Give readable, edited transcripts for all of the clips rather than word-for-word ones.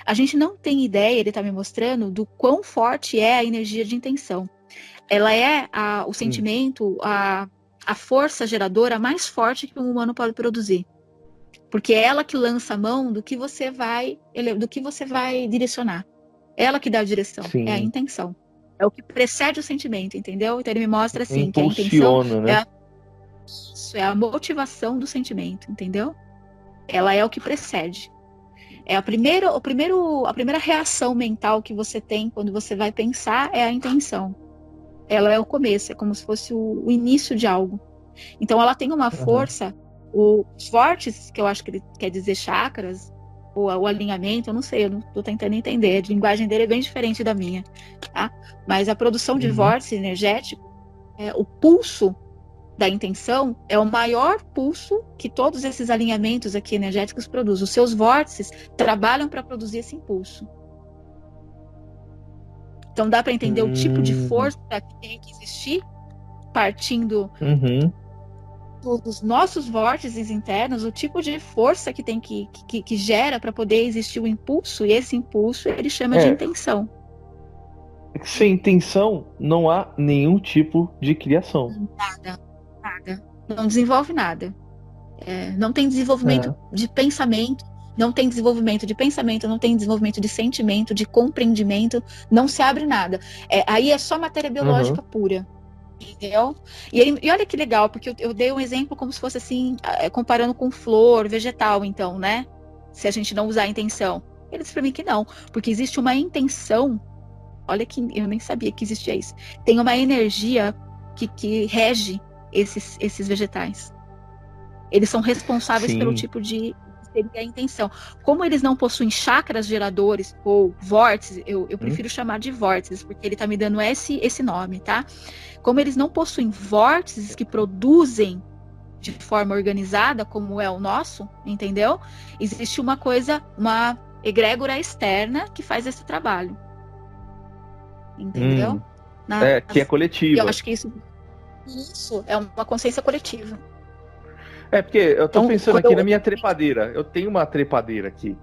A gente não tem ideia, ele está me mostrando, do quão forte é a energia de intenção. Ela é o sentimento, a força geradora mais forte que um humano pode produzir. Porque é ela que lança a mão do que você vai direcionar. É ela que dá a direção, é a Sim. intenção. É o que precede o sentimento, entendeu? Então ele me mostra assim, que a intenção Impulsiona, é né? a motivação do sentimento, entendeu? Ela é o que precede. É a primeira reação mental que você tem quando você vai pensar é a intenção. Ela é o começo, é como se fosse o início de algo. Então ela tem uma Aham. força, os vórtices, que eu acho que ele quer dizer chakras, ou o alinhamento, eu não sei, eu não estou tentando entender. A linguagem dele é bem diferente da minha, tá? Mas a produção de Uhum. vórtice energético, o pulso da intenção é o maior pulso que todos esses alinhamentos aqui energéticos produzem. Os seus vórtices trabalham para produzir esse impulso. Então dá para entender o tipo de Hum. força que tem que existir partindo Uhum. dos nossos vórtices internos, o tipo de força que tem que gera para poder existir o impulso, e esse impulso ele chama de É, intenção. sem intenção não há nenhum tipo de criação. Nada, nada. Não desenvolve nada. Não tem desenvolvimento É. de pensamento, não tem desenvolvimento de pensamento, não tem desenvolvimento de sentimento, de compreendimento, não se abre nada. Aí é só matéria Uhum. biológica pura. Entendeu? E olha que legal, porque eu dei um exemplo como se fosse assim, comparando com flor, vegetal, então, né? Se a gente não usar a intenção. Ele disse pra mim que não, porque existe uma intenção. Olha que eu nem sabia que existia isso. Tem uma energia que rege esses vegetais. Eles são responsáveis pelo Sim. tipo de seria a intenção. Como eles não possuem chakras geradores ou vórtices, eu Hum. prefiro chamar de vórtices, porque ele está me dando esse nome, tá? Como eles não possuem vórtices que produzem de forma organizada, como é o nosso, entendeu? Existe uma egrégora externa que faz esse trabalho, entendeu? Hum. É, que é Eu coletiva. acho que isso é uma consciência coletiva. É porque eu tô Então, pensando quando aqui na minha trepadeira. Eu tenho uma trepadeira aqui.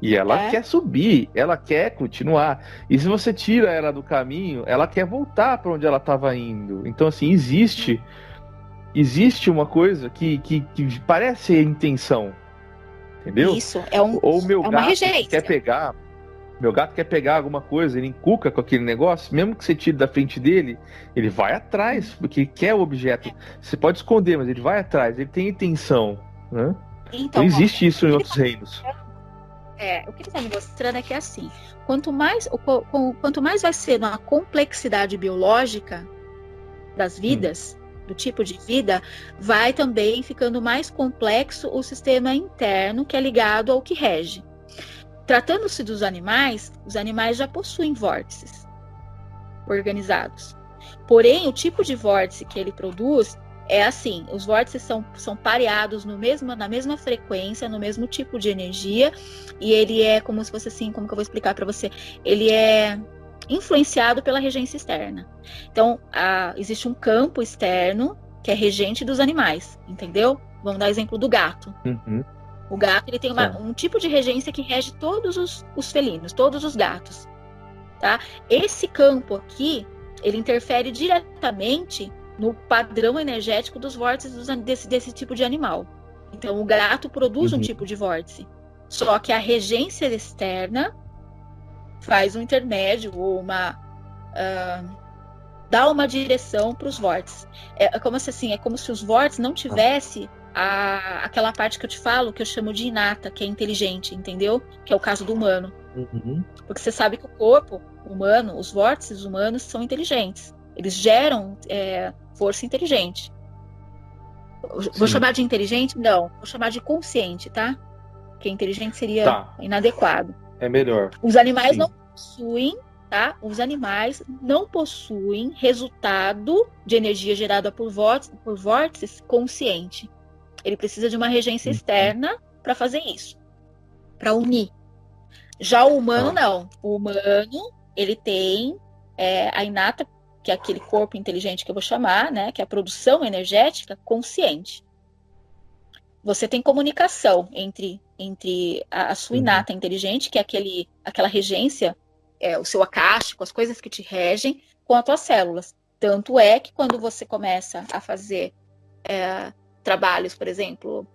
E ela é, quer subir, ela quer continuar. E se você tira ela do caminho, ela quer voltar para onde ela estava indo. Então, assim, existe uma coisa que parece ser intenção, entendeu? isso Ou o meu é uma gato que quer regência. pegar, meu gato quer pegar alguma coisa, ele encuca com aquele negócio, mesmo que você tire da frente dele, ele vai atrás, porque ele quer o objeto. Você pode esconder, mas ele vai atrás, ele tem intenção, né? Então Então, ó, existe isso em outros reinos. o que ele está me mostrando é que assim, quanto mais vai ser uma complexidade biológica das Hum. vidas, do tipo de vida, vai também ficando mais complexo o sistema interno que é ligado ao que rege. Tratando-se dos animais, os animais já possuem vórtices organizados. Porém, o tipo de vórtice que ele produz é assim: os vórtices são pareados na mesma frequência, no mesmo tipo de energia, e ele é como se fosse assim, como que eu vou explicar para você? Ele é influenciado pela regência externa. Então, existe um campo externo que é regente dos animais, entendeu? Vamos dar exemplo do gato. Uhum. O gato ele tem Tá. um tipo de regência que rege todos os felinos, todos os gatos, tá? Esse campo aqui, ele interfere diretamente no padrão energético dos vórtices desse tipo de animal. Então, o gato produz um Uhum. tipo de vórtice, só que a regência externa faz um intermédio ou dá uma direção para os vórtices. É como se os vórtices não tivessem aquela parte que eu te falo, que eu chamo de inata, que é inteligente, entendeu? Que é o caso do humano. Uhum. Porque você sabe que o corpo humano, os vórtices humanos são inteligentes. Eles geram força inteligente. Vou Sim. chamar de inteligente? Não. Vou chamar de consciente, tá? Porque inteligente seria Tá. inadequado. É melhor. Os animais não Sim. possuem, tá? Os animais não possuem resultado de energia gerada por vórtices consciente. Ele precisa de uma regência Uhum. externa para fazer isso, para unir. Já o humano, Tá. não. O humano, ele tem a inata, que é aquele corpo inteligente que eu vou chamar, né? Que é a produção energética consciente. Você tem comunicação entre entre a sua inata inteligente, que é aquela regência, o seu acástico, as coisas que te regem, com as tuas células. Tanto é que quando você começa a fazer trabalhos, por exemplo,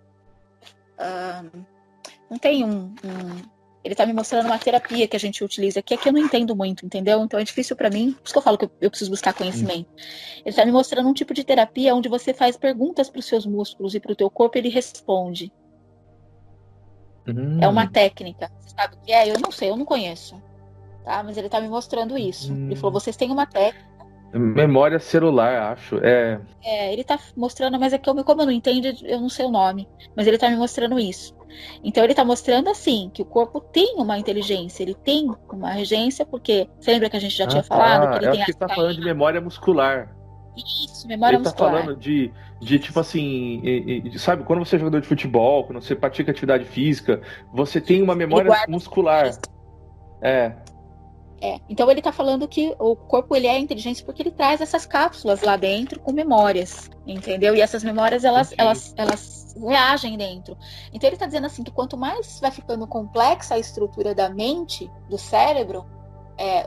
não tem ele está me mostrando uma terapia que a gente utiliza, que eu não entendo muito, entendeu? Então é difícil para mim, por isso que eu falo que eu preciso buscar conhecimento. Ele está me mostrando um tipo de terapia onde você faz perguntas para os seus músculos e para o teu corpo e ele responde. É uma técnica. Você sabe o que é? Eu não sei, eu não conheço. Tá? Mas ele está me mostrando isso. Ele falou, vocês têm uma técnica. Memória celular, acho. Ele tá mostrando, mas como eu não entendo, eu não sei o nome. Mas ele tá me mostrando isso. Então ele tá mostrando assim, que o corpo tem uma inteligência, ele tem uma regência, porque você lembra que a gente já tinha falado? Que ele eu tem acho que ele tá falando de memória muscular. Isso, memória muscular. Ele tá falando de tipo assim, sabe, quando você é jogador de futebol, quando você pratica atividade física, você tem uma memória muscular. Então ele está falando que o corpo ele é inteligente porque ele traz essas cápsulas lá dentro com memórias, entendeu? E essas memórias elas reagem dentro. Então ele está dizendo assim que quanto mais vai ficando complexa a estrutura da mente, do cérebro,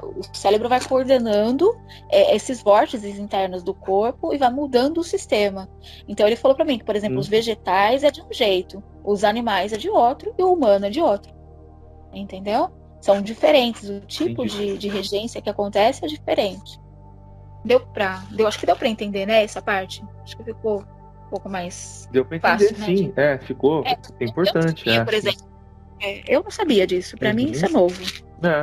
o cérebro vai coordenando esses vórtices internos do corpo e vai mudando o sistema. Então ele falou para mim que, por exemplo, os vegetais é de um jeito, os animais é de outro e o humano é de outro, entendeu? São diferentes, o tipo de regência que acontece é diferente. Acho que deu para entender, né, essa parte? Acho que ficou um pouco mais deu para entender, fácil, sim. Né, ficou importante. Eu, por exemplo, eu não sabia disso. Para mim isso é novo.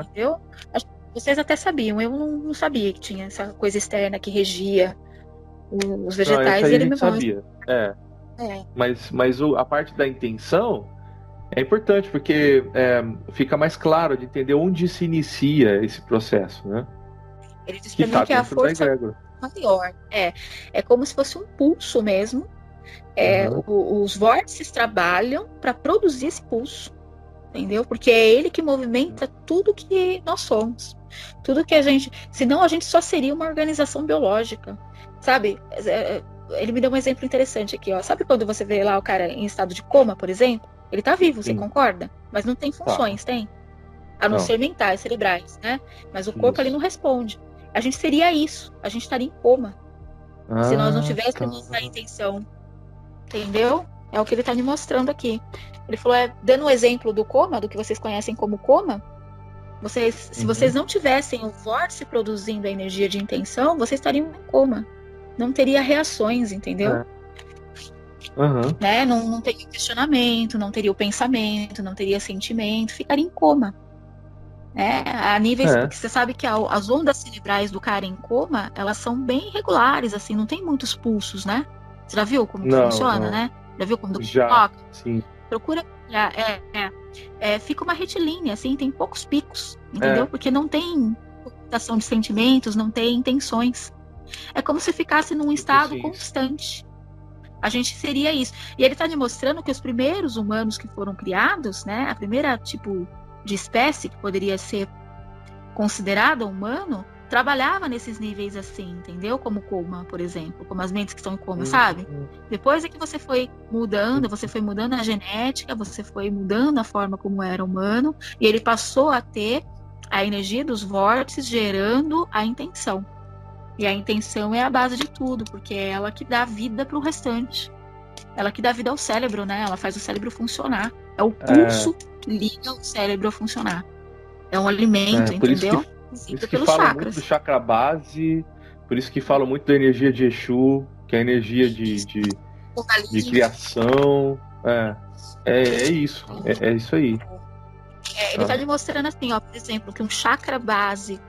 Entendeu? Acho que vocês até sabiam, eu não sabia que tinha essa coisa externa que regia os vegetais. Não, e ele a gente me sabia. Mas a parte da intenção é importante, porque fica mais claro de entender onde se inicia esse processo, né? Ele diz para mim que é a força maior. É como se fosse um pulso mesmo. Os vórtices trabalham para produzir esse pulso, entendeu? Porque é ele que movimenta tudo que nós somos. Tudo que a gente... Senão a gente só seria uma organização biológica, sabe? Ele me deu um exemplo interessante aqui, ó. Sabe quando você vê lá o cara em estado de coma, por exemplo? Ele tá vivo, você concorda? Mas não tem funções, tem? A não ser mentais, cerebrais, né? Mas o corpo ali não responde. A gente seria isso. A gente estaria em coma. Se nós não tivéssemos a intenção. Entendeu? É o que ele tá me mostrando aqui. Ele falou, dando um exemplo do coma, do que vocês conhecem como coma, se vocês não tivessem o vórtice produzindo a energia de intenção, vocês estariam em coma. Não teria reações, entendeu? Né? Não teria questionamento, não teria o pensamento, não teria sentimento, ficaria em coma. A níveis, porque você sabe que as ondas cerebrais do cara em coma, elas são bem regulares, assim, não tem muitos pulsos, né? Você já viu como funciona, né? Já viu como toca? Sim. Procura. Fica uma retilínea, assim, tem poucos picos, entendeu? Porque não tem comunicação de sentimentos, não tem intenções. É como se ficasse num estado constante. A gente seria isso. E ele está me mostrando que os primeiros humanos que foram criados, né, a primeira tipo de espécie que poderia ser considerada humano, trabalhava nesses níveis assim, entendeu? Como coma, por exemplo, como as mentes que estão em coma, sabe? Depois é que você foi mudando a genética, você foi mudando a forma como era humano, e ele passou a ter a energia dos vórtices gerando a intenção. E a intenção é a base de tudo, porque é ela que dá vida para o restante. Ela que dá vida ao cérebro, né? Ela faz o cérebro funcionar. É o pulso que liga o cérebro a funcionar. É um alimento, entendeu? Por isso que fala muito do chakra base, por isso que fala muito da energia de Exu, que é a energia de criação. É isso. É isso aí. Ele está me mostrando assim, ó, por exemplo, que um chakra base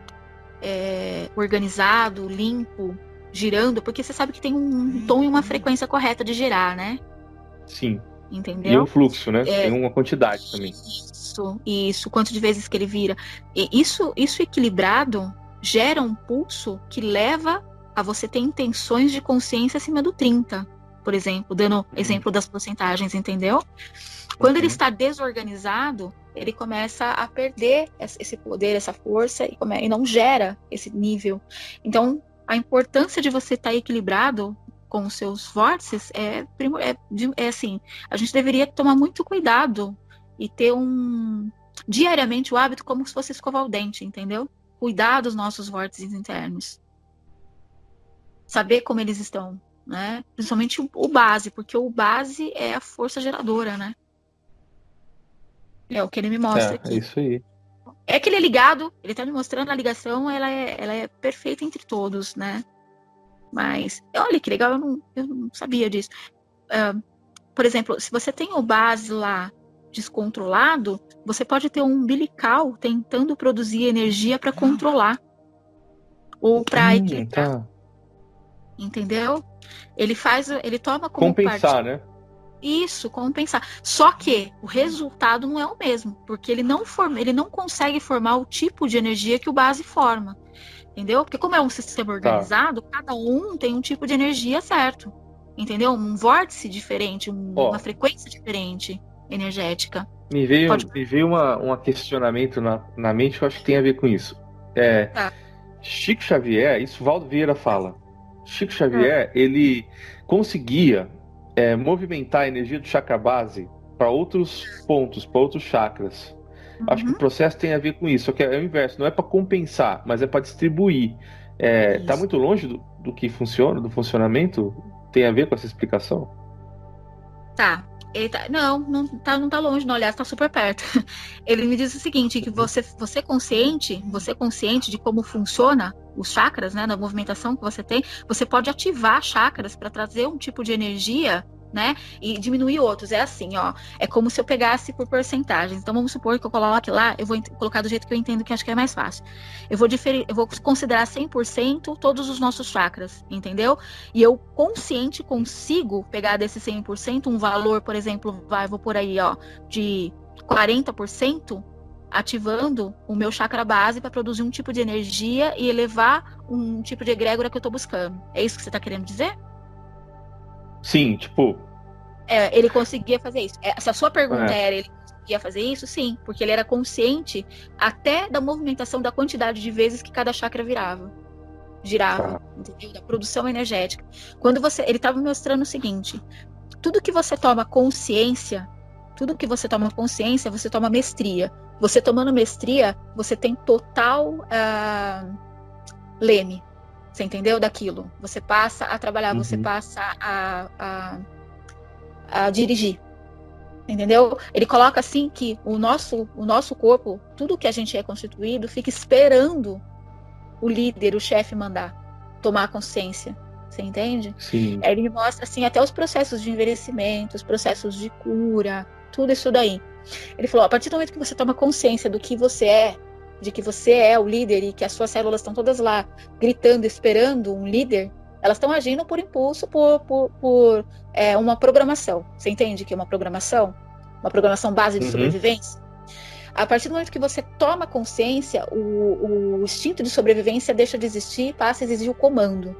organizado, limpo, girando, porque você sabe que tem um tom e uma frequência correta de girar, né? Sim. Entendeu? E um fluxo, né? Tem uma quantidade também. Isso, quanto de vezes que ele vira. E isso equilibrado gera um pulso que leva a você ter intenções de consciência acima do 30, por exemplo, dando exemplo das porcentagens, entendeu? Quando ele está desorganizado, ele começa a perder esse poder, essa força, e não gera esse nível. Então, a importância de você estar equilibrado com os seus vórtices é assim, a gente deveria tomar muito cuidado e ter diariamente o hábito como se fosse escovar o dente, entendeu? Cuidar dos nossos vórtices internos. Saber como eles estão, né? Principalmente o base, porque o base é a força geradora, né? É o que ele me mostra aqui. É isso aí. É que ele é ligado, ele tá me mostrando a ligação, ela é perfeita entre todos, né? Mas, olha que legal, eu não sabia disso. Por exemplo, se você tem o base lá descontrolado, você pode ter um umbilical tentando produzir energia para controlar ou para equilibrar. Tá. Entendeu? Ele toma como Compensar, né? Isso, compensar. Só que o resultado não é o mesmo, porque ele não consegue formar o tipo de energia que o base forma. Entendeu? Porque como é um sistema organizado, cada um tem um tipo de energia certo. Entendeu? Um vórtice diferente, uma frequência diferente energética. Me veio um questionamento na mente que eu acho que tem a ver com isso. Chico Xavier, isso Valdo Vieira fala. Chico Xavier, ele conseguia movimentar a energia do chakra base para outros pontos, para outros chakras. Acho que o processo tem a ver com isso, só que é o inverso, não é para compensar, mas é para distribuir. Tá muito longe do que funciona, do funcionamento? Tem a ver com essa explicação? Tá. Não tá longe, não, aliás, tá super perto. Ele me diz o seguinte, que você consciente de como funciona os chakras, né, da movimentação que você tem, você pode ativar chakras para trazer um tipo de energia, né, e diminuir outros. É assim, ó, é como se eu pegasse por porcentagens. Então vamos supor que eu coloque lá, eu vou colocar do jeito que eu entendo, que acho que é mais fácil. Eu vou considerar 100% todos os nossos chakras, entendeu? E eu consciente consigo pegar desse 100% um valor, por exemplo, vou por aí, ó, de 40%, ativando o meu chakra base para produzir um tipo de energia e elevar um tipo de egrégora que eu estou buscando. É isso que você está querendo dizer? Sim, tipo... ele conseguia fazer isso. Se a sua pergunta era, ele conseguia fazer isso? Sim, porque ele era consciente até da movimentação, da quantidade de vezes que cada chakra girava, entendeu? Da produção energética. Ele estava me mostrando o seguinte, tudo que você toma consciência, você toma mestria. Você tomando mestria, você tem total leme. Você entendeu? Daquilo. Você passa a trabalhar, você passa a dirigir. Entendeu? Ele coloca assim que o nosso corpo, tudo que a gente é constituído, fica esperando o líder, o chefe mandar, tomar consciência. Você entende? Sim. Aí ele me mostra assim, até os processos de envelhecimento, os processos de cura, tudo isso daí. Ele falou, a partir do momento que você toma consciência do que você é, de que você é o líder e que as suas células estão todas lá gritando, esperando um líder, elas estão agindo por impulso, por uma programação. Você entende que é uma programação? Uma programação base de sobrevivência? A partir do momento que você toma consciência, o instinto de sobrevivência deixa de existir, passa a exigir o comando.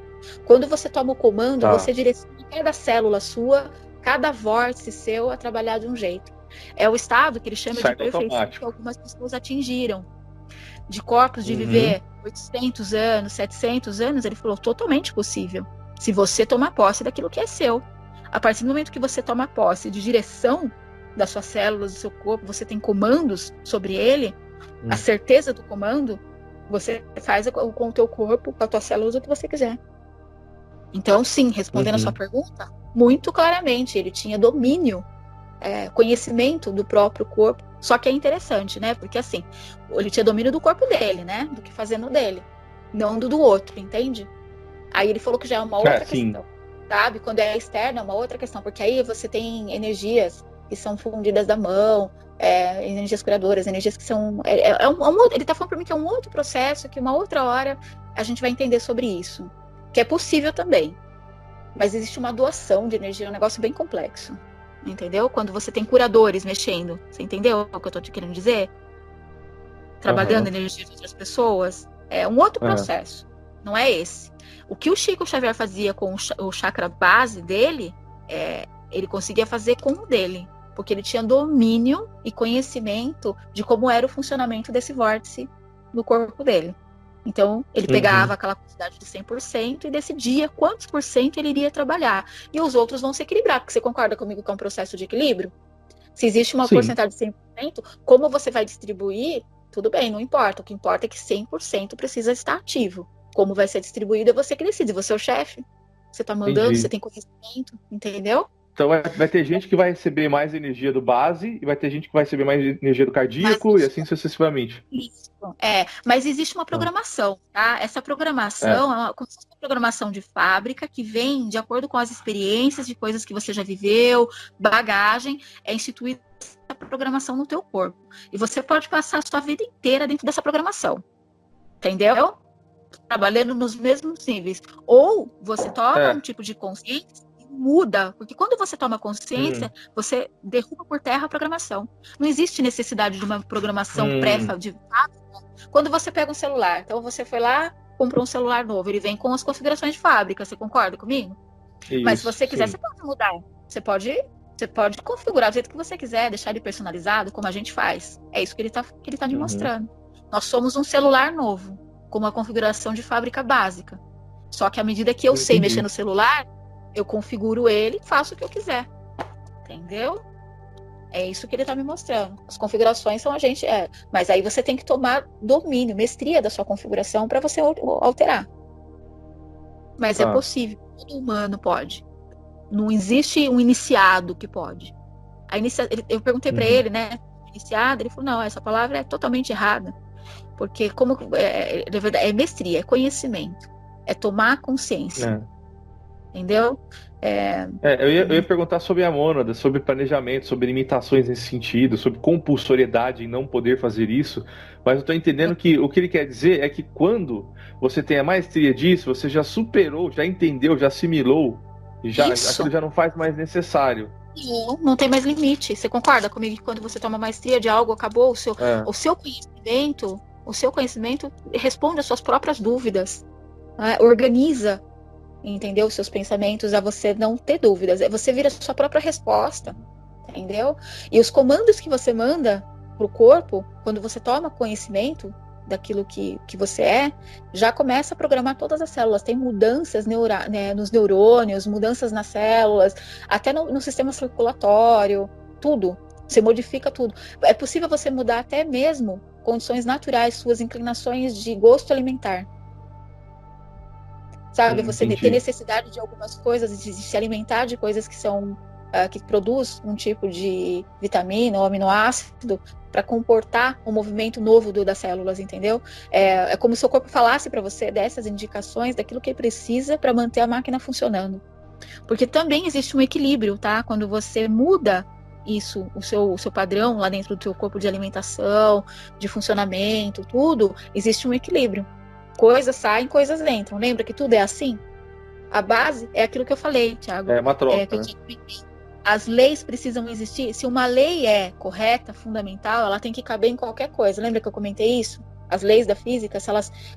Quando você toma o comando, você direciona cada célula sua, cada vórtice seu a trabalhar de um jeito. É o estado que ele chama de perfeição que algumas pessoas atingiram. De corpos de viver 800 anos, 700 anos, ele falou, totalmente possível. Se você tomar posse daquilo que é seu. A partir do momento que você toma posse de direção das suas células, do seu corpo, você tem comandos sobre ele, a certeza do comando, você faz com o teu corpo, com as tuas células, o que você quiser. Então, sim, respondendo a sua pergunta, muito claramente, ele tinha domínio, conhecimento do próprio corpo. Só que é interessante, né? Porque assim, ele tinha domínio do corpo dele, né? Do que fazer no dele, não do outro, entende? Aí ele falou que já é uma outra questão, sabe? Quando é externo é uma outra questão, porque aí você tem energias que são fundidas da mão, energias curadoras, energias que são... ele tá falando para mim que é um outro processo, que uma outra hora a gente vai entender sobre isso. Que é possível também. Mas existe uma doação de energia, é um negócio bem complexo. Entendeu? Quando você tem curadores mexendo. Você entendeu o que eu tô te querendo dizer? Trabalhando a energia de outras pessoas. É um outro processo. Não é esse. O que o Chico Xavier fazia com o chakra base dele, ele conseguia fazer com o dele. Porque ele tinha domínio e conhecimento de como era o funcionamento desse vórtice no corpo dele. Então, ele pegava aquela quantidade de 100% e decidia quantos % ele iria trabalhar. E os outros vão se equilibrar, porque você concorda comigo que é um processo de equilíbrio? Se existe uma Sim. porcentagem de 100%, como você vai distribuir, tudo bem, não importa. O que importa é que 100% precisa estar ativo. Como vai ser distribuído é você que decide. Você é o chefe. Você está mandando, Entendi. você tem conhecimento, entendeu? Então vai ter gente que vai receber mais energia do base e vai ter gente que vai receber mais energia do cardíaco Mas e assim sucessivamente. isso, mas existe uma programação, tá? Essa programação como se fosse uma programação de fábrica que vem de acordo com as experiências de coisas que você já viveu, bagagem, é instituída essa programação no teu corpo. E você pode passar a sua vida inteira dentro dessa programação, entendeu? Trabalhando nos mesmos níveis. Ou você toma um tipo de consciência e muda, porque quando você toma consciência, você derruba por terra a programação. Não existe necessidade de uma programação pré-de fábrica. Quando você pega um celular, então você foi lá, comprou um celular novo, ele vem com as configurações de fábrica, você concorda comigo? Isso, mas se você quiser, sim. você pode mudar. Você pode configurar do jeito que você quiser, deixar ele personalizado, como a gente faz. É isso que ele tá me mostrando. Nós somos um celular novo, com uma configuração de fábrica básica. Só que à medida que eu sei mexer no celular, eu configuro ele e faço o que eu quiser. Entendeu? É isso que ele está me mostrando. As configurações são mas aí você tem que tomar domínio, mestria da sua configuração para você alterar. Mas é possível, todo humano pode. Não existe um iniciado que pode. Eu perguntei para ele, né? Iniciado, ele falou, não, essa palavra é totalmente errada. Porque é mestria, é conhecimento, é tomar consciência. Entendeu? Eu ia perguntar sobre a mônada, sobre planejamento, sobre limitações nesse sentido, sobre compulsoriedade em não poder fazer isso, mas eu estou entendendo que o que ele quer dizer é que quando você tem a maestria disso, você já superou, já entendeu, já assimilou, aquilo já não faz mais necessário. Não tem mais limite. Você concorda comigo que quando você toma maestria de algo, acabou o seu conhecimento? O seu conhecimento responde às suas próprias dúvidas, organiza, entendeu? Os seus pensamentos a você não ter dúvidas. Você vira a sua própria resposta, entendeu? E os comandos que você manda pro corpo, quando você toma conhecimento daquilo que você já começa a programar todas as células. Tem mudanças nos neurônios, mudanças nas células, até no sistema circulatório, tudo. Você modifica tudo. É possível você mudar até mesmo condições naturais, suas inclinações de gosto alimentar. Sabe, você tem necessidade de algumas coisas, de se alimentar de coisas que são que produz um tipo de vitamina ou aminoácido para comportar um movimento novo das células, entendeu? É como se o corpo falasse para você dessas indicações, daquilo que ele precisa para manter a máquina funcionando. Porque também existe um equilíbrio, tá? Quando você muda isso, o seu padrão lá dentro do seu corpo de alimentação, de funcionamento, tudo, existe um equilíbrio. Coisas saem, coisas entram. Lembra que tudo é assim? A base é aquilo que eu falei, Thiago. É uma troca, As leis precisam existir. Se uma lei é correta, fundamental, ela tem que caber em qualquer coisa. Lembra que eu comentei isso? As leis da física,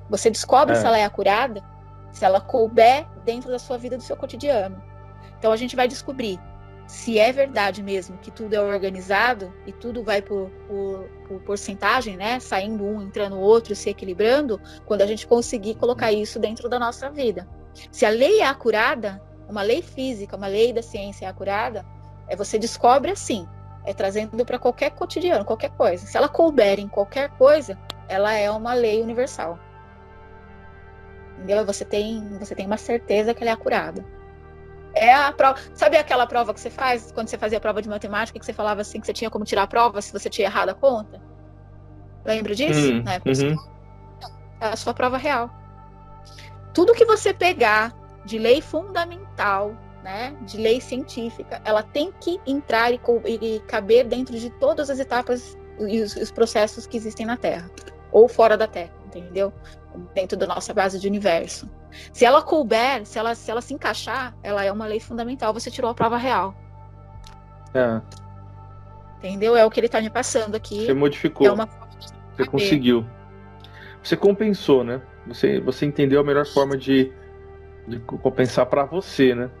você descobre se ela é acurada, se ela couber dentro da sua vida, do seu cotidiano. Então a gente vai descobrir se é verdade mesmo que tudo é organizado e tudo vai por porcentagem, né? Saindo um, entrando o outro, se equilibrando, quando a gente conseguir colocar isso dentro da nossa vida. Se a lei é acurada, uma lei física, uma lei da ciência é acurada, você descobre assim, trazendo para qualquer cotidiano, qualquer coisa. Se ela couber em qualquer coisa, ela é uma lei universal. Entendeu? Você tem uma certeza que ela é acurada. É a prova. Sabe aquela prova que você faz quando você fazia a prova de matemática, que você falava assim que você tinha como tirar a prova se você tinha errado a conta? Lembra disso? Na época é a sua prova real. Tudo que você pegar de lei fundamental, né, de lei científica, ela tem que entrar e caber dentro de todas as etapas e os processos que existem na Terra ou fora da Terra, entendeu? Dentro da nossa base de universo. Se ela couber, se ela se encaixar, ela é uma lei fundamental. Você tirou a prova real. Entendeu? É o que ele está me passando aqui. Você modificou. Você conseguiu. Você compensou, né? Você entendeu a melhor forma de compensar para você, né?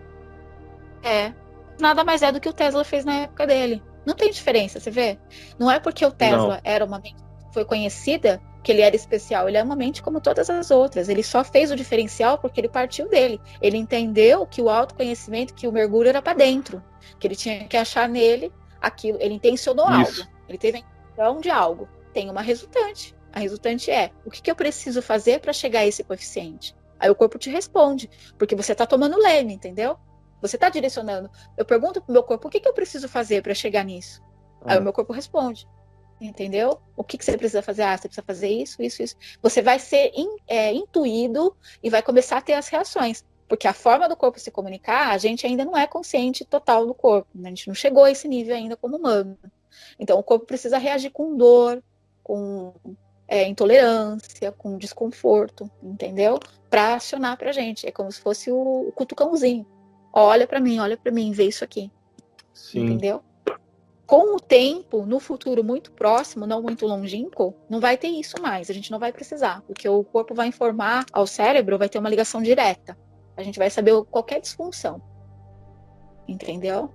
Nada mais é do que o Tesla fez na época dele. Não tem diferença, você vê? Não é porque o Tesla era uma mente que foi conhecida que ele era especial. Ele é uma mente como todas as outras. Ele só fez o diferencial porque ele partiu dele. Ele entendeu que o autoconhecimento, que o mergulho era para dentro. Que ele tinha que achar nele aquilo, ele intencionou algo, ele teve a intenção de algo, tem uma resultante. A resultante é, o que eu preciso fazer para chegar a esse coeficiente? Aí o corpo te responde, porque você está tomando leme, entendeu? Você está direcionando. Eu pergunto pro meu corpo, o que eu preciso fazer para chegar nisso? Aí o meu corpo responde, entendeu? O que você precisa fazer? Você precisa fazer isso. Você vai ser intuído e vai começar a ter as reações. Porque a forma do corpo se comunicar, a gente ainda não é consciente total do corpo. Né? A gente não chegou a esse nível ainda como humano. Então o corpo precisa reagir com dor, com intolerância, com desconforto, entendeu? Para acionar pra gente. É como se fosse o cutucãozinho. Olha para mim, vê isso aqui. Sim. Entendeu? Com o tempo, no futuro muito próximo, não muito longínquo, não vai ter isso mais. A gente não vai precisar. Porque o corpo vai informar ao cérebro, vai ter uma ligação direta. A gente vai saber qualquer disfunção. Entendeu?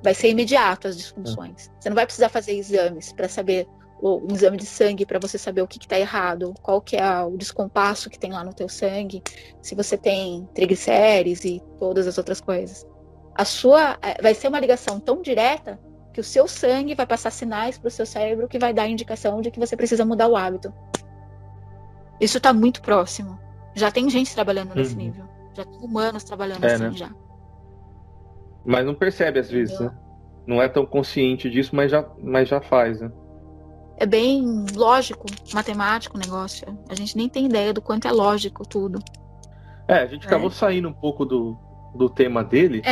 Vai ser imediato as disfunções. Você não vai precisar fazer exames para saber um exame de sangue para você saber o que está errado, qual que é o descompasso que tem lá no teu sangue, se você tem triglicérides e todas as outras coisas. Vai ser uma ligação tão direta que o seu sangue vai passar sinais para o seu cérebro que vai dar indicação de que você precisa mudar o hábito. Isso está muito próximo. Já tem gente trabalhando nesse nível. Já tem humanos trabalhando assim, né? Já. Mas não percebe às vezes, né? Não é tão consciente disso, mas já faz, né? É bem lógico, matemático o negócio. A gente nem tem ideia do quanto é lógico tudo. A gente acabou saindo um pouco do tema dele.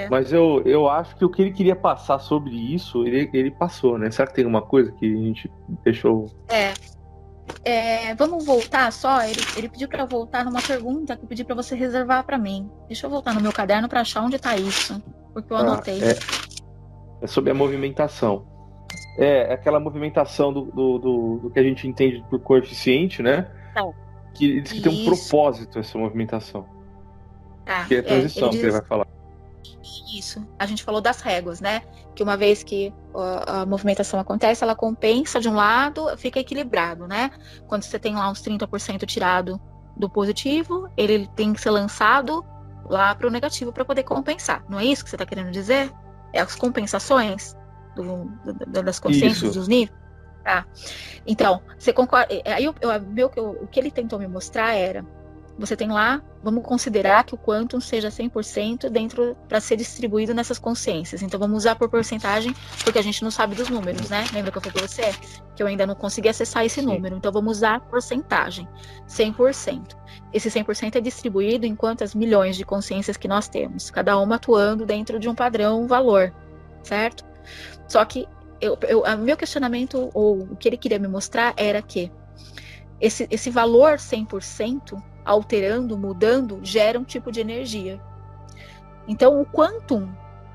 Mas eu acho que o que ele queria passar sobre isso, ele passou, né? Será que tem uma coisa que a gente deixou... Vamos voltar só? Ele pediu para voltar numa pergunta que eu pedi para você reservar para mim. Deixa eu voltar no meu caderno para achar onde tá isso. Porque eu anotei. É sobre a movimentação. Aquela movimentação do que a gente entende por coeficiente, né? Que diz que tem um propósito essa movimentação. Que é a transição que ele vai falar. Isso. A gente falou das réguas, né? Que uma vez que a movimentação acontece, ela compensa de um lado, fica equilibrado, né? Quando você tem lá uns 30% tirado do positivo, ele tem que ser lançado lá para o negativo para poder compensar. Não é isso que você está querendo dizer? É as compensações das consciências, dos níveis? Tá. Então, você concorda? Aí o que ele tentou me mostrar era: você tem lá, vamos considerar que o quantum seja 100% dentro para ser distribuído nessas consciências. Então vamos usar por porcentagem, porque a gente não sabe dos números, né? Lembra que eu falei para você? Que eu ainda não consegui acessar esse número. Então vamos usar porcentagem, 100%. Esse 100% é distribuído em quantas milhões de consciências que nós temos, cada uma atuando dentro de um padrão valor, certo? Só que meu questionamento, ou o que ele queria me mostrar, era que esse valor 100%, alterando, mudando, gera um tipo de energia. Então, o quantum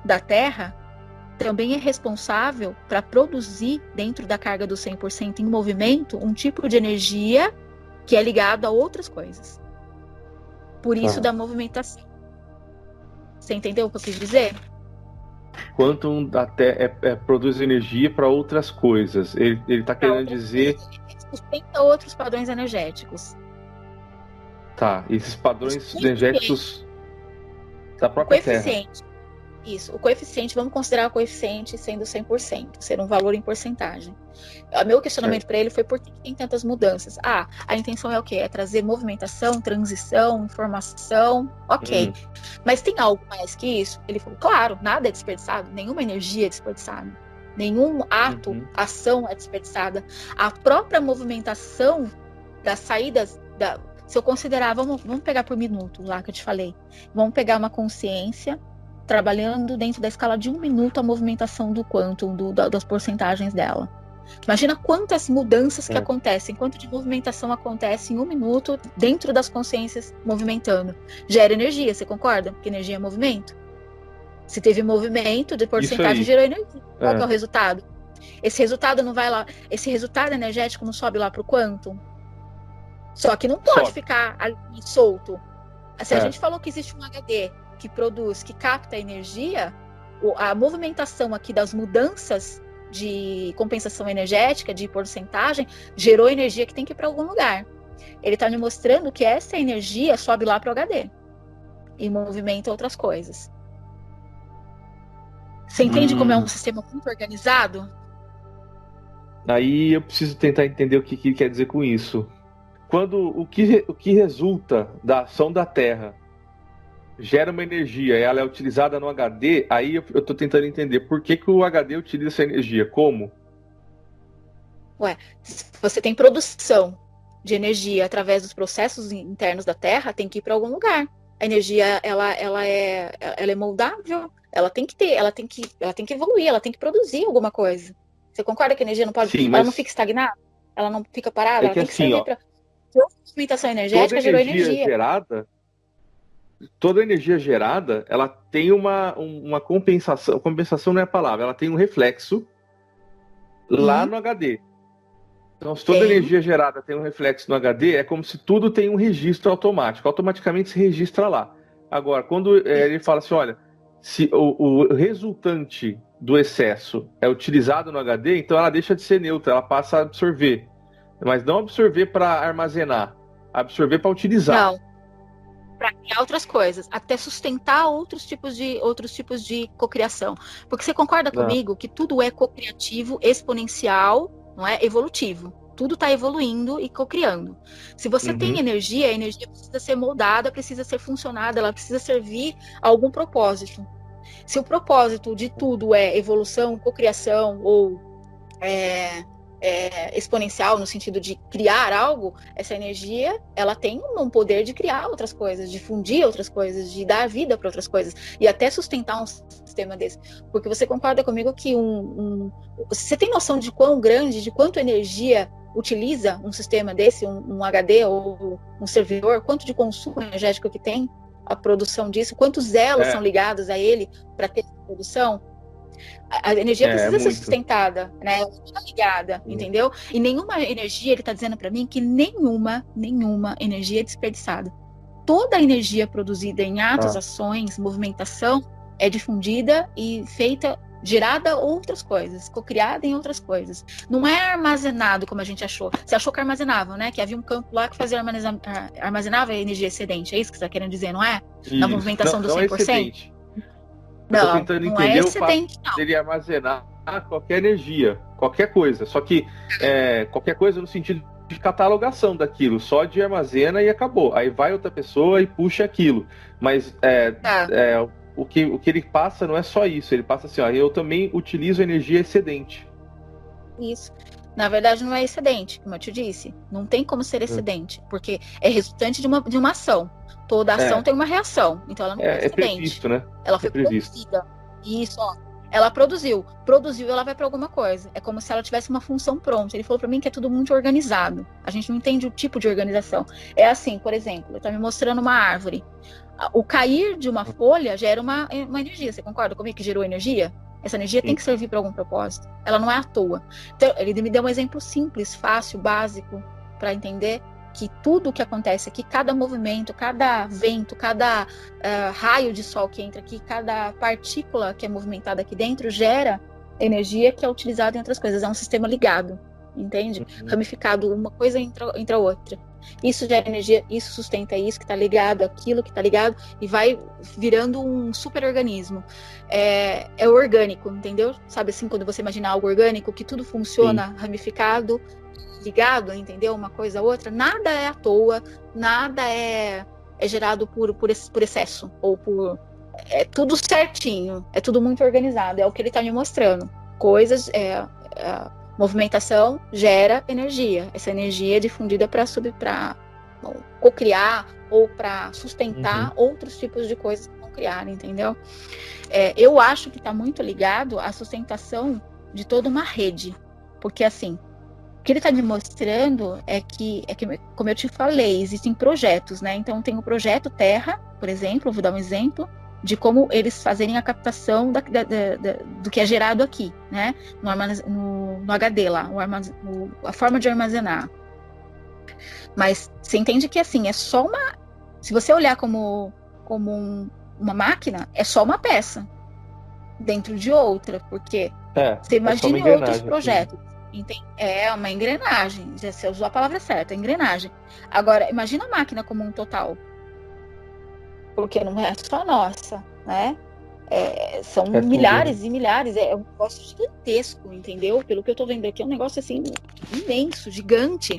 da Terra também é responsável para produzir, dentro da carga do 100% em movimento, um tipo de energia que é ligado a outras coisas. Por isso da movimentação. Você entendeu o que eu quis dizer? Quantum da Terra produz energia para outras coisas. Ele está querendo dizer... Sustenta outros padrões energéticos. Tá, esses padrões energéticos da própria Terra. Isso, o coeficiente, vamos considerar o coeficiente sendo 100%, ser um valor em porcentagem. O meu questionamento para ele foi: por que tem tantas mudanças? A intenção é o quê? É trazer movimentação, transição, informação, ok. Mas tem algo mais que isso? Ele falou: claro, nada é desperdiçado, nenhuma energia é desperdiçada, nenhum ato, ação é desperdiçada. A própria movimentação das saídas se eu considerar, vamos pegar por minuto lá que eu te falei. Vamos pegar uma consciência trabalhando dentro da escala de 1 minuto a movimentação do quantum, das porcentagens dela. Imagina quantas mudanças que acontecem, quanto de movimentação acontece em 1 minuto dentro das consciências movimentando. Gera energia, você concorda? Porque energia é movimento. Se teve movimento de porcentagem, gerou energia. Qual que é o resultado? Esse resultado não vai lá, esse resultado energético não sobe lá para o quantum. Só que não pode ficar ali solto. Se a gente falou que existe um HD que produz, que capta energia, a movimentação aqui das mudanças de compensação energética, de porcentagem, gerou energia que tem que ir para algum lugar. Ele está me mostrando que essa energia sobe lá para o HD e movimenta outras coisas. Você entende como é um sistema muito organizado? Aí eu preciso tentar entender o que ele quer dizer com isso. Quando o que resulta da ação da Terra gera uma energia e ela é utilizada no HD, aí eu estou tentando entender por que o HD utiliza essa energia, como? Ué, se você tem produção de energia através dos processos internos da Terra, tem que ir para algum lugar. A energia, ela é moldável, ela tem que ter, ela tem que evoluir, ela tem que produzir alguma coisa. Você concorda que a energia não pode, Sim, ela não mas fica estagnada, ela não fica parada, é ela que tem que assim, servir ó, para a movimentação toda energética gerou energia energia. gerada, toda energia gerada, ela tem uma compensação. Compensação não é a palavra, ela tem um reflexo lá no HD. Então, se toda Tem. energia gerada tem um reflexo no HD, é como se tudo tem um registro automático. Automaticamente se registra lá. Agora, quando ele fala assim, olha, se o resultante do excesso é utilizado no HD, então ela deixa de ser neutra, ela passa a absorver. Mas não absorver para armazenar, absorver para utilizar. Não, para criar outras coisas, até sustentar outros tipos de cocriação. Porque você concorda Não. comigo que tudo é cocriativo, exponencial, não é evolutivo. Tudo está evoluindo e cocriando. Se você tem energia, a energia precisa ser moldada, precisa ser funcionada, ela precisa servir a algum propósito. Se o propósito de tudo é evolução, cocriação ou exponencial no sentido de criar algo, essa energia ela tem um poder de criar outras coisas, de fundir outras coisas, de dar vida para outras coisas e até sustentar um sistema desse. Porque você concorda comigo que você tem noção de quão grande, de quanto energia utiliza um sistema desse, um HD ou um servidor, quanto de consumo energético que tem a produção disso, quantos elos são ligados a ele para ter essa produção? A energia precisa ser sustentada, né? Ela está ligada, entendeu? E nenhuma energia, ele está dizendo para mim que nenhuma energia é desperdiçada. Toda a energia produzida em atos, ações, movimentação é difundida e feita, gerada outras coisas, cocriada em outras coisas. Não é armazenado como a gente achou. Você achou que armazenava, né? Que havia um campo lá que fazia armazenava a energia excedente. É isso que você está querendo dizer, não é? Isso. Na movimentação do 100%? Não é excedente. Não, tentando entender é excedente, o fato dele armazenar qualquer energia, qualquer coisa. Só que qualquer coisa no sentido de catalogação daquilo, só de armazena e acabou. Aí vai outra pessoa e puxa aquilo. Mas o que ele passa não é só isso. Ele passa assim, ó, eu também utilizo energia excedente. Isso. Na verdade, não é excedente, como eu te disse. Não tem como ser excedente, porque é resultante de uma ação. Toda ação tem uma reação, então ela não é excedente. Previsto, né? Ela foi produzida. Isso, ó. Ela produziu, ela vai para alguma coisa. É como se ela tivesse uma função pronta. Ele falou para mim que é tudo muito organizado. A gente não entende o tipo de organização. É assim, por exemplo, ele está me mostrando uma árvore. O cair de uma folha gera uma energia. Você concorda comigo que gerou energia? Essa energia tem que servir para algum propósito. Ela não é à toa. Então, ele me deu um exemplo simples, fácil, básico, para entender que tudo o que acontece aqui, cada movimento, cada vento, cada raio de sol que entra aqui, cada partícula que é movimentada aqui dentro, gera energia que é utilizada em outras coisas. É um sistema ligado, entende? Ramificado, uma coisa entra a outra. Isso gera energia, isso sustenta isso, que está ligado, aquilo que está ligado, e vai virando um super-organismo. É orgânico, entendeu? Sabe assim, quando você imagina algo orgânico, que tudo funciona ramificado, ligado, entendeu? Uma coisa a outra, nada é à toa, nada é gerado por excesso, ou por... É tudo certinho, é tudo muito organizado, é o que ele está me mostrando. Coisas, movimentação gera energia, essa energia é difundida para cocriar ou para sustentar outros tipos de coisas que vão criar, entendeu? Eu acho que está muito ligado à sustentação de toda uma rede, porque assim, o que ele está me mostrando é que, como eu te falei, existem projetos, né? Então tem o projeto Terra, por exemplo, vou dar um exemplo, de como eles fazerem a captação do que é gerado aqui, né? No HD lá, a forma de armazenar. Mas você entende que assim, é só uma... Se você olhar como uma máquina, é só uma peça dentro de outra, porque você imagine outros projetos. É uma engrenagem, você usou a palavra certa, engrenagem. Agora, imagina a máquina como um total. Porque não é só nossa, né? São tudo, milhares e milhares, é um negócio gigantesco, entendeu? Pelo que eu tô vendo aqui, é um negócio assim, imenso, gigante.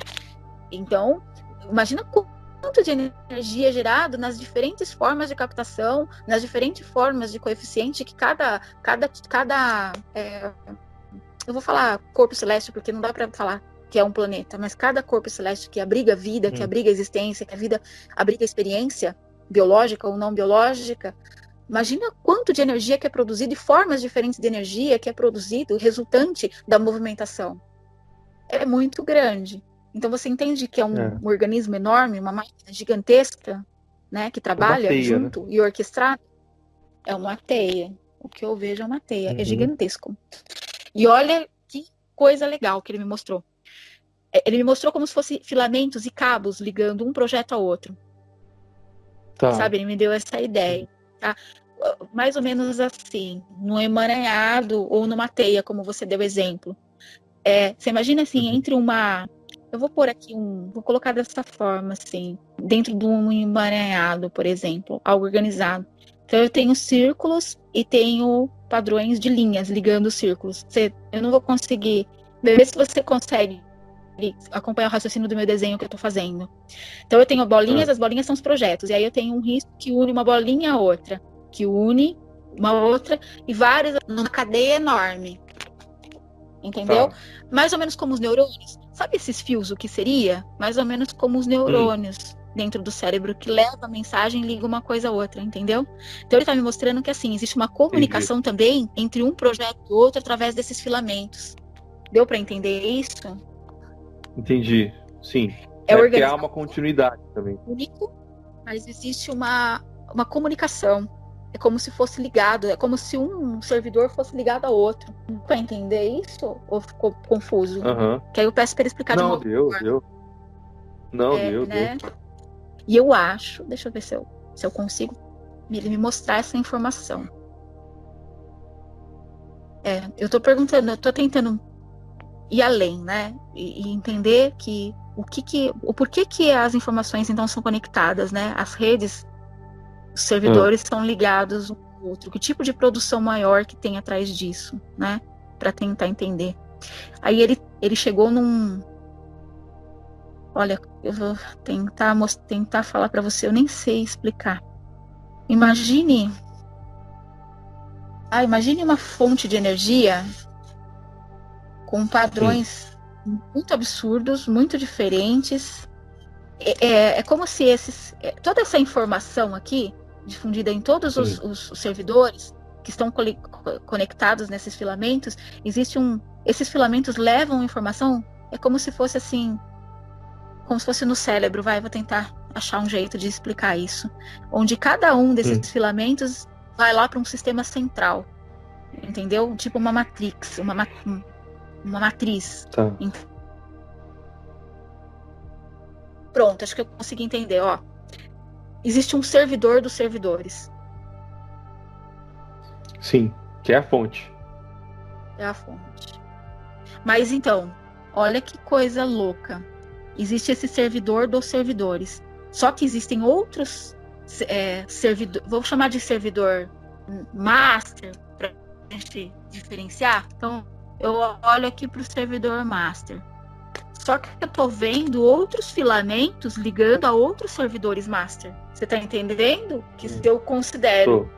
Então, imagina quanto de energia é gerado nas diferentes formas de captação, nas diferentes formas de coeficiente que cada eu vou falar corpo celeste, porque não dá para falar que é um planeta, mas cada corpo celeste que abriga vida, que abriga existência, que a vida abriga experiência biológica ou não biológica. Imagina quanto de energia que é produzido e formas diferentes de energia que é produzido resultante da movimentação. É muito grande. Então você entende que é um organismo enorme, uma máquina gigantesca, né, que trabalha teia, junto, né? E orquestrado. É uma teia. O que eu vejo é uma teia. É gigantesco. E olha que coisa legal que ele me mostrou. Ele me mostrou como se fossem filamentos e cabos ligando um projeto ao outro. Tá. Sabe? Ele me deu essa ideia. Tá? Mais ou menos assim, num emaranhado ou numa teia, como você deu exemplo. Você imagina assim, entre uma... Eu vou pôr aqui vou colocar dessa forma, assim, dentro de um emaranhado, por exemplo, algo organizado. Então eu tenho círculos e tenho padrões de linhas ligando os círculos. Eu não vou conseguir... Ver se você consegue acompanhar o raciocínio do meu desenho que eu estou fazendo. Então eu tenho bolinhas, as bolinhas são os projetos, e aí eu tenho um risco que une uma bolinha a outra, que une uma outra, e várias, numa cadeia enorme. Entendeu? Tá. Mais ou menos como os neurônios. Sabe esses fios, o que seria? Mais ou menos como os neurônios dentro do cérebro, que leva a mensagem e liga uma coisa a outra, entendeu? Então ele está me mostrando que assim, existe uma comunicação também entre um projeto e outro através desses filamentos. Deu para entender isso? Entendi, sim. Porque há uma continuidade também. Único, mas existe uma comunicação. É como se fosse ligado, é como se um servidor fosse ligado ao outro. Para entender isso? Ou ficou confuso? Que aí eu peço para ele explicar de novo. Deu. Deu. E eu acho, deixa eu ver se eu consigo me mostrar essa informação. Eu tô perguntando, eu tô tentando ir além, né? E entender que o porquê que as informações então são conectadas, né? As redes, os servidores são ligados um ao outro. Que tipo de produção maior que tem atrás disso, né? Para tentar entender. Aí ele chegou num... Olha, eu vou tentar falar para você, eu nem sei explicar. Imagine uma fonte de energia com padrões muito absurdos, muito diferentes. É como se toda essa informação aqui, difundida em todos os servidores que estão conectados nesses filamentos, esses filamentos levam informação, é como se fosse assim, como se fosse no cérebro, vou tentar achar um jeito de explicar isso, onde cada um desses filamentos vai lá para um sistema central, entendeu? Tipo uma matrix, uma matriz. Tá. Pronto, acho que eu consegui entender, ó. Existe um servidor dos servidores. Sim, que é a fonte. É a fonte. Mas então, olha que coisa louca. Existe esse servidor dos servidores. Só que existem outros servidores, vou chamar de servidor master, para a gente diferenciar. Então, eu olho aqui para o servidor master. Só que eu tô vendo outros filamentos ligando a outros servidores master. Você tá entendendo? Que se eu considero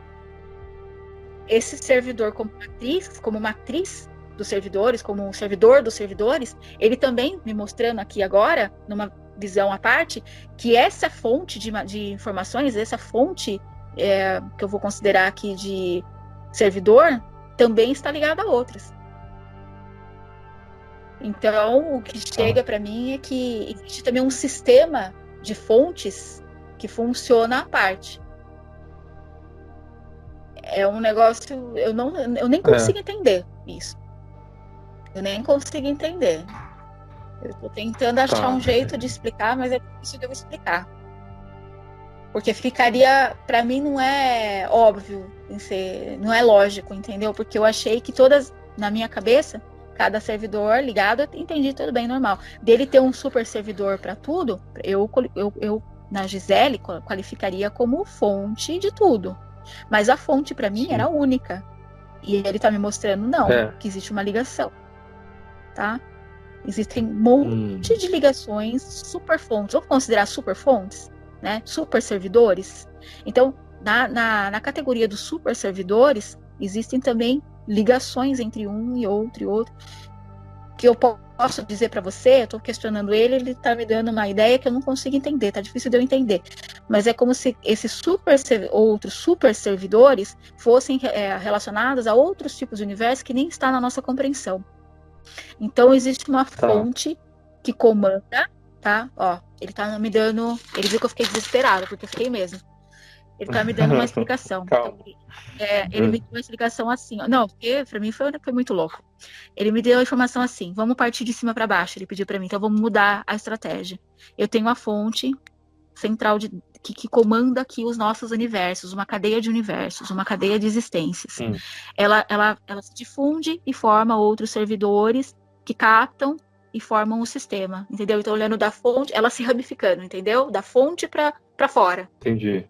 esse servidor como matriz dos servidores, como um servidor dos servidores, ele também me mostrando aqui agora, numa visão à parte, que essa fonte de informações, essa fonte que eu vou considerar aqui de servidor, também está ligada a outras. Então, o que chega para mim é que existe também um sistema de fontes que funciona à parte. É um negócio... Eu nem consigo entender isso. Eu nem consigo entender. Eu estou tentando achar um jeito de explicar, mas é difícil de eu explicar. Porque ficaria... Para mim não é óbvio, não é lógico, entendeu? Porque eu achei que todas, na minha cabeça... Cada servidor ligado, eu entendi tudo bem, normal. Dele ter um super servidor para tudo, eu, na Gisele, qualificaria como fonte de tudo. Mas a fonte, para mim, Sim. era única. E ele tá me mostrando, não, É. que existe uma ligação. Tá? Existem um monte de ligações, superfontes. Vamos considerar superfontes? Né? Super servidores. Então, na categoria dos super servidores, existem também ligações entre um e outro, que eu posso dizer para você, eu estou questionando ele está me dando uma ideia que eu não consigo entender, tá difícil de eu entender. Mas é como se esses outros super servidores fossem relacionados a outros tipos de universo que nem está na nossa compreensão. Então, existe uma fonte que comanda, tá? Ó, ele tá me dando... Ele viu que eu fiquei desesperada, porque eu fiquei mesmo. Ele tá me dando uma explicação. Calma. Então, ele me deu uma explicação assim. Não, porque pra mim foi muito louco. Ele me deu a informação assim, vamos partir de cima para baixo. Ele pediu para mim, então vamos mudar a estratégia. Eu tenho uma fonte central que comanda aqui os nossos universos, uma cadeia de universos, uma cadeia de existências. Ela se difunde e forma outros servidores que captam e formam o sistema, entendeu? Então, olhando da fonte, ela se ramificando, entendeu? Da fonte para fora. Entendi.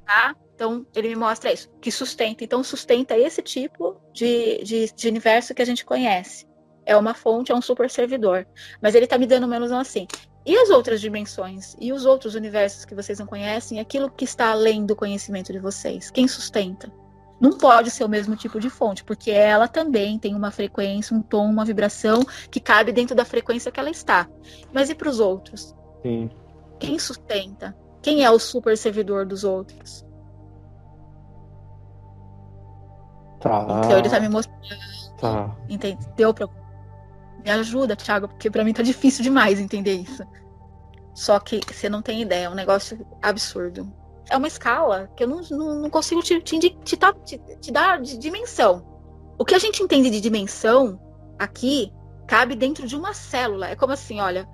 Tá? Então, ele me mostra isso, que sustenta. Então, sustenta esse tipo de universo que a gente conhece. É uma fonte, é um super servidor. Mas ele tá me dando menos assim. E as outras dimensões? E os outros universos que vocês não conhecem? Aquilo que está além do conhecimento de vocês? Quem sustenta? Não pode ser o mesmo tipo de fonte, porque ela também tem uma frequência, um tom, uma vibração que cabe dentro da frequência que ela está. Mas e para os outros? Sim. Quem sustenta? Quem é o super servidor dos outros? Tá. Então ele tá me mostrando. Tá. Entendeu? Me ajuda, Thiago, porque pra mim tá difícil demais entender isso. Só que você não tem ideia, é um negócio absurdo. É uma escala que eu não consigo te dar de dimensão. O que a gente entende de dimensão aqui cabe dentro de uma célula. É como assim, olha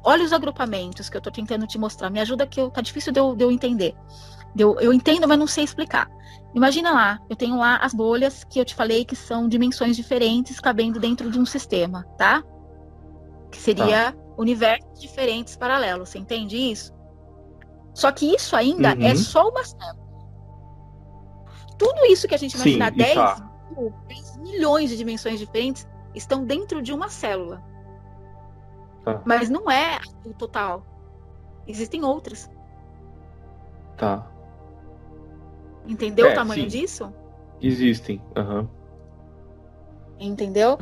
os agrupamentos que eu tô tentando te mostrar. Me ajuda que tá difícil de eu entender. Eu entendo, mas não sei explicar. Imagina lá, eu tenho lá as bolhas que eu te falei que são dimensões diferentes cabendo dentro de um sistema, tá? Que seria universos diferentes paralelos, você entende isso? Só que isso ainda é só uma célula. Tudo isso que a gente imaginar, 10 milhões de dimensões diferentes, estão dentro de uma célula. Mas não é o total. Existem outras. Tá. Entendeu o tamanho disso? Existem. Entendeu?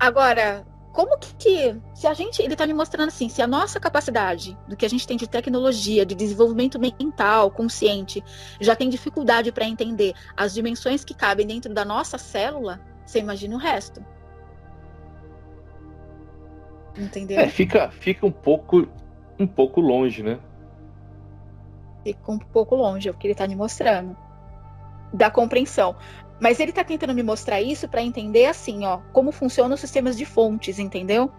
Agora, como que se a gente, ele está me mostrando assim, se a nossa capacidade do que a gente tem de tecnologia, de desenvolvimento mental, consciente, já tem dificuldade para entender as dimensões que cabem dentro da nossa célula, você imagina o resto. Entendeu? Fica um pouco longe, né? Fica um pouco longe, é o que ele está me mostrando. Da compreensão. Mas ele está tentando me mostrar isso para entender assim, ó, como funcionam os sistemas de fontes, entendeu?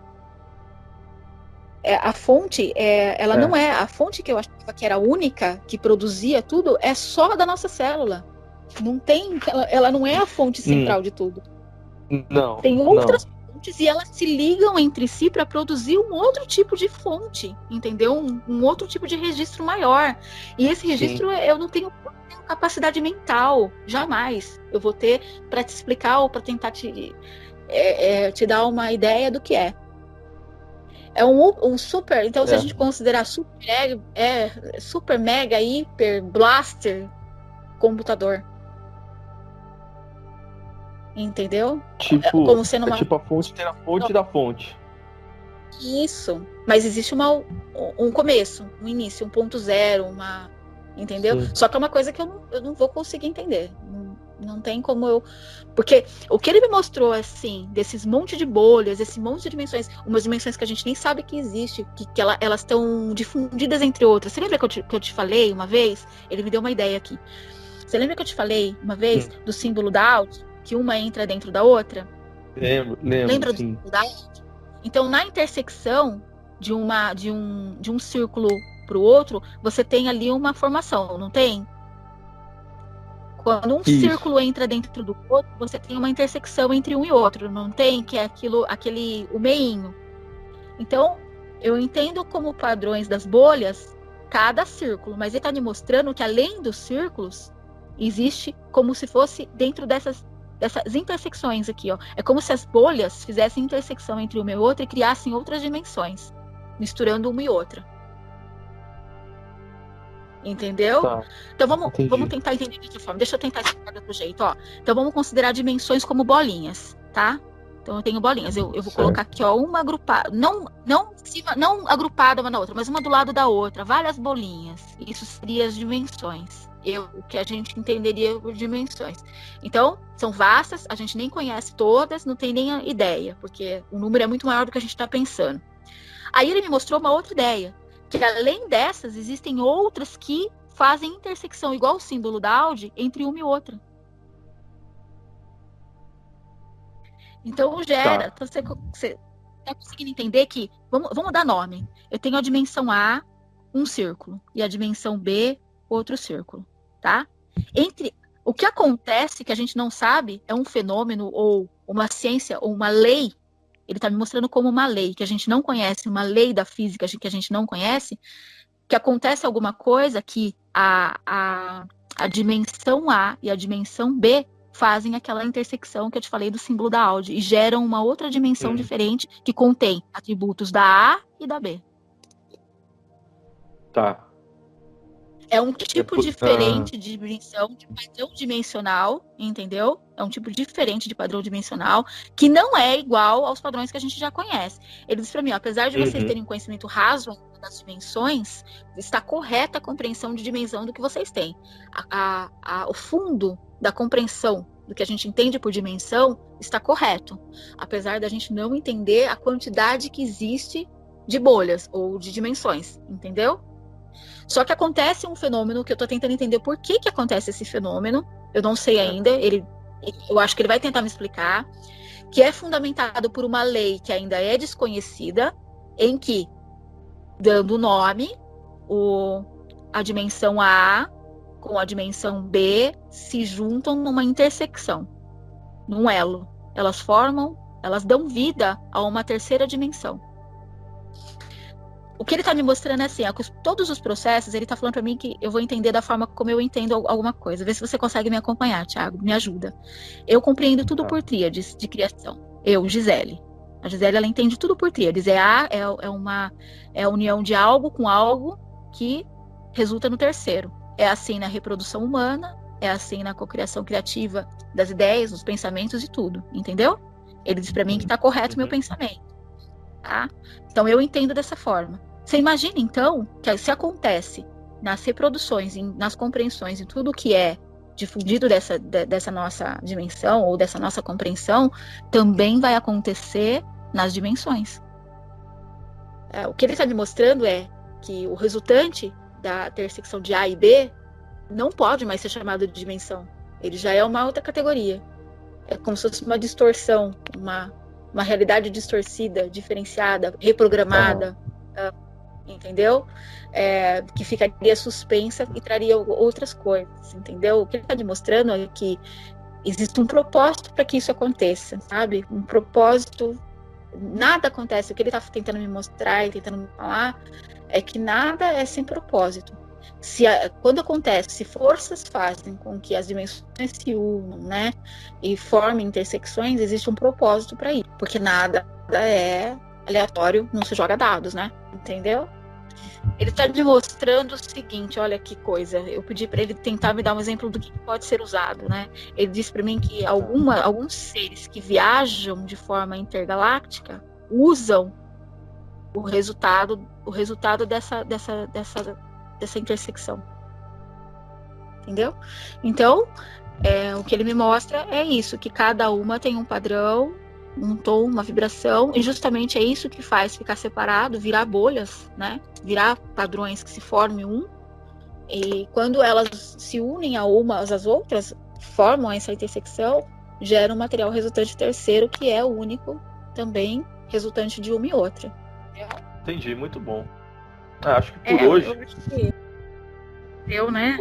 A fonte, ela não é a fonte que eu achava que era única, que produzia tudo, é só da nossa célula. Não tem, ela não é a fonte central de tudo. Não. Tem outras fontes e elas se ligam entre si para produzir um outro tipo de fonte, entendeu? Um outro tipo de registro maior. E esse registro eu não tenho capacidade mental, jamais eu vou ter para te explicar ou para tentar te dar uma ideia do que é. É um super, então se a gente considerar super mega hiper blaster computador, entendeu? Como sendo uma... tipo a fonte ter a fonte da fonte. Isso, mas existe um começo, um início, 1.0, entendeu? Sim. Só que é uma coisa que eu não vou conseguir entender. Não tem como eu... Porque o que ele me mostrou, assim, desses monte de bolhas, esse monte de dimensões, umas dimensões que a gente nem sabe que existe, que elas estão difundidas entre outras. Você lembra que eu te falei uma vez? Ele me deu uma ideia aqui. Você lembra que eu te falei uma vez do símbolo da Alt, que uma entra dentro da outra? Lembro, lembra sim. Do símbolo da Alt? Então, na intersecção de um círculo para o outro, você tem ali uma formação, não tem? Quando um círculo entra dentro do outro, você tem uma intersecção entre um e outro, não tem? Que é o meinho. Então, eu entendo como padrões das bolhas cada círculo, mas ele está me mostrando que além dos círculos existe como se fosse dentro dessas intersecções aqui, ó. É como se as bolhas fizessem intersecção entre uma e outra e criassem outras dimensões, misturando uma e outra. Entendeu? Tá, Então vamos entendi. tentar entender de outra forma. Deixa eu tentar explicar de outro jeito, ó. Então vamos considerar dimensões como bolinhas, tá? Então eu tenho bolinhas. Eu vou Certo. colocar aqui, ó, uma agrupada, não agrupada uma na outra, mas uma do lado da outra, várias bolinhas. Isso seria as dimensões. O que a gente entenderia por dimensões. Então, são vastas, a gente nem conhece todas, não tem nem a ideia, porque o número é muito maior do que a gente está pensando. Aí ele me mostrou uma outra ideia, que além dessas, existem outras que fazem intersecção, igual o símbolo da Audi, entre uma e outra. Então gera, então, você tá conseguindo entender que, vamos dar nome. Eu tenho a dimensão A, um círculo, e a dimensão B, outro círculo, tá? O que acontece, que a gente não sabe, é um fenômeno, ou uma ciência, ou uma lei. Ele está me mostrando como uma lei, que a gente não conhece, uma lei da física que a gente não conhece, que acontece alguma coisa que a dimensão A e a dimensão B fazem aquela intersecção que eu te falei do símbolo da Audi e geram uma outra dimensão diferente que contém atributos da A e da B. Tá. É um tipo diferente de dimensão, de padrão dimensional, entendeu? É um tipo diferente de padrão dimensional que não é igual aos padrões que a gente já conhece. Ele disse para mim, ó, apesar de vocês terem um conhecimento raso das dimensões, está correta a compreensão de dimensão do que vocês têm. O fundo da compreensão do que a gente entende por dimensão está correto, apesar da gente não entender a quantidade que existe de bolhas ou de dimensões, entendeu? Só que acontece um fenômeno que eu estou tentando entender por que acontece esse fenômeno. Eu não sei ainda. Eu acho que ele vai tentar me explicar. Que é fundamentado por uma lei que ainda é desconhecida, em que, dando nome, a dimensão A com a dimensão B se juntam numa intersecção, num elo. Elas dão vida a uma terceira dimensão. O que ele está me mostrando é assim, todos os processos, ele está falando para mim que eu vou entender da forma como eu entendo alguma coisa. Vê se você consegue me acompanhar, Thiago, me ajuda. Eu compreendo tudo por tríades de criação. Gisele. A Gisele, ela entende tudo por tríades. É a união de algo com algo que resulta no terceiro. É assim na reprodução humana, é assim na cocriação criativa das ideias, dos pensamentos e tudo, entendeu? Ele diz para mim que está correto o meu pensamento. Tá? Então eu entendo dessa forma. Você imagina, então, que se acontece nas reproduções, nas compreensões e tudo que é difundido dessa nossa dimensão ou dessa nossa compreensão, também vai acontecer nas dimensões. O que ele está me mostrando é que o resultante da intersecção de A e B não pode mais ser chamado de dimensão. Ele já é uma outra categoria. É como se fosse uma distorção, uma realidade distorcida, diferenciada, reprogramada, entendeu? Que ficaria suspensa e traria outras coisas, entendeu? O que ele está demonstrando é que existe um propósito para que isso aconteça, sabe? Um propósito. Nada acontece. O que ele está tentando me mostrar e tentando me falar é que nada é sem propósito. Quando acontece, se forças fazem com que as dimensões se unam, né, e formem intersecções, existe um propósito para isso, porque nada é aleatório, não se joga dados, né, entendeu? Ele está demonstrando o seguinte, olha que coisa, eu pedi para ele tentar me dar um exemplo do que pode ser usado, né? Ele disse para mim que alguns seres que viajam de forma intergaláctica usam o resultado dessa intersecção. Entendeu? Então, o que ele me mostra é isso, que cada uma tem um padrão, um tom, uma vibração, e justamente é isso que faz ficar separado, virar bolhas, né? Virar padrões que se formem e quando elas se unem a umas às outras, formam essa intersecção, gera um material resultante terceiro, que é o único também resultante de uma e outra. Entendi, muito bom. Acho que por hoje... Né?